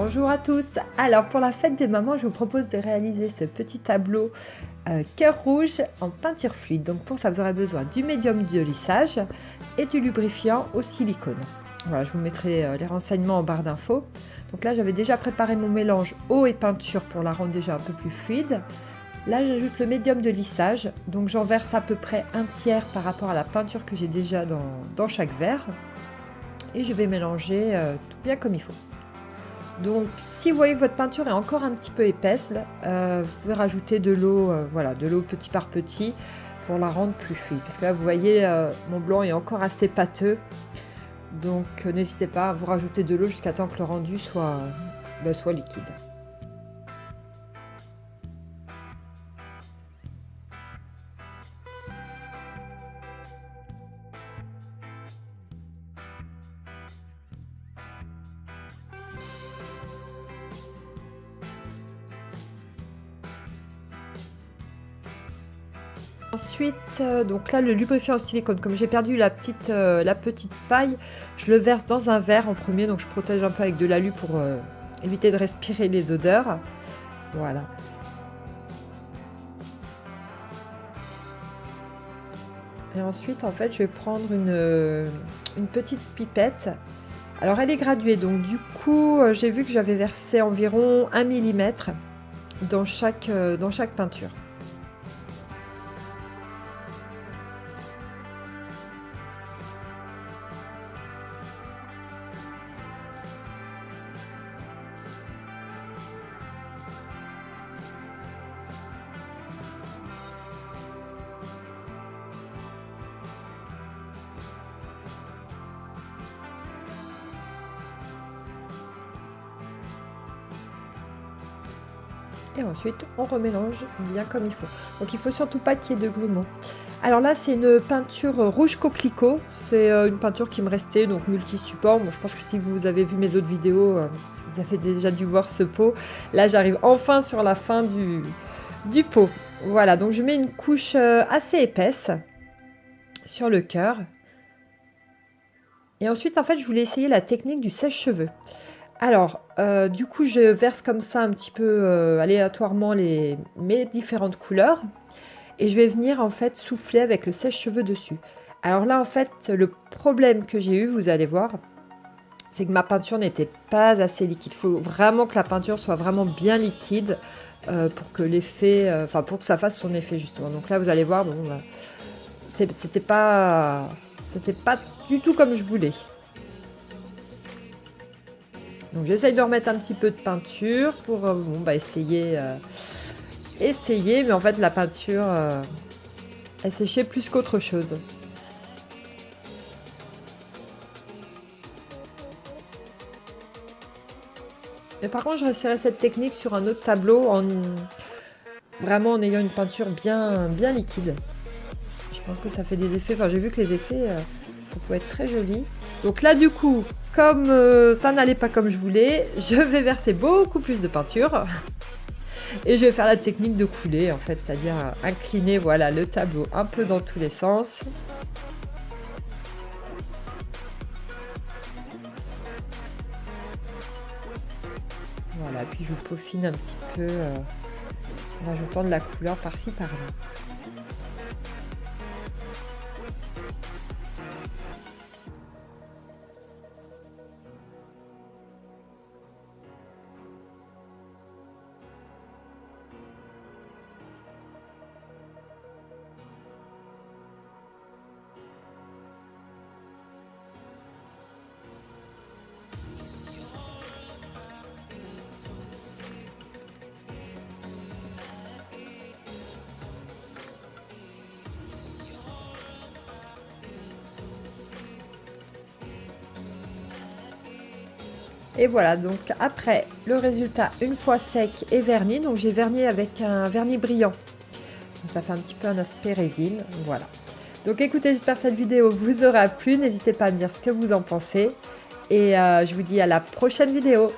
Bonjour à tous. Alors pour la fête des mamans, je vous propose de réaliser ce petit tableau cœur rouge en peinture fluide. Donc pour ça, vous aurez besoin du médium de lissage et du lubrifiant au silicone. Voilà, je vous mettrai les renseignements en barre d'infos. Donc là, j'avais déjà préparé mon mélange eau et peinture pour la rendre déjà un peu plus fluide. Là, j'ajoute le médium de lissage. Donc j'en verse à peu près un tiers par rapport à la peinture que j'ai déjà dans chaque verre. Et je vais mélanger tout bien comme il faut. Donc si vous voyez que votre peinture est encore un petit peu épaisse, vous pouvez rajouter de l'eau, voilà, de l'eau petit par petit pour la rendre plus fluide. Parce que là vous voyez, mon blanc est encore assez pâteux. Donc n'hésitez pas à vous rajouter de l'eau jusqu'à temps que le rendu soit liquide. Ensuite, donc là le lubrifiant au silicone, comme j'ai perdu la petite paille, je le verse dans un verre en premier, donc je protège un peu avec de l'alu pour éviter de respirer les odeurs. Voilà. Et ensuite, en fait, je vais prendre une petite pipette. Alors elle est graduée, donc du coup, j'ai vu que j'avais versé environ 1 mm dans chaque peinture. Et ensuite, on remélange bien comme il faut. Donc, il ne faut surtout pas qu'il y ait de grumeaux. Alors là, c'est une peinture rouge coquelicot. C'est une peinture qui me restait, donc multi-support. Bon, je pense que si vous avez vu mes autres vidéos, vous avez déjà dû voir ce pot. Là, j'arrive enfin sur la fin du pot. Voilà, donc je mets une couche assez épaisse sur le cœur. Et ensuite, en fait, je voulais essayer la technique du sèche-cheveux. Alors, du coup, je verse comme ça un petit peu aléatoirement mes différentes couleurs. Et je vais venir en fait souffler avec le sèche-cheveux dessus. Alors là, en fait, le problème que j'ai eu, vous allez voir, c'est que ma peinture n'était pas assez liquide. Il faut vraiment que la peinture soit vraiment bien liquide pour que l'effet, pour que ça fasse son effet justement. Donc là, vous allez voir, bon, c'était pas du tout comme je voulais. Donc j'essaye de remettre un petit peu de peinture pour essayer, mais en fait la peinture elle séchait plus qu'autre chose. Mais par contre je resserrais cette technique sur un autre tableau vraiment en ayant une peinture bien liquide. Je pense que ça fait des effets, j'ai vu que les effets ça peut être très joli. Donc là du coup, comme ça n'allait pas comme je voulais, je vais verser beaucoup plus de peinture. Et je vais faire la technique de couler, en fait, c'est-à-dire incliner voilà, le tableau un peu dans tous les sens. Voilà, puis je peaufine un petit peu en ajoutant de la couleur par-ci, par-là. Et voilà, donc après le résultat, une fois sec et verni, donc j'ai verni avec un vernis brillant. Donc ça fait un petit peu un aspect résine, voilà. Donc écoutez, j'espère que cette vidéo vous aura plu. N'hésitez pas à me dire ce que vous en pensez. Et je vous dis à la prochaine vidéo.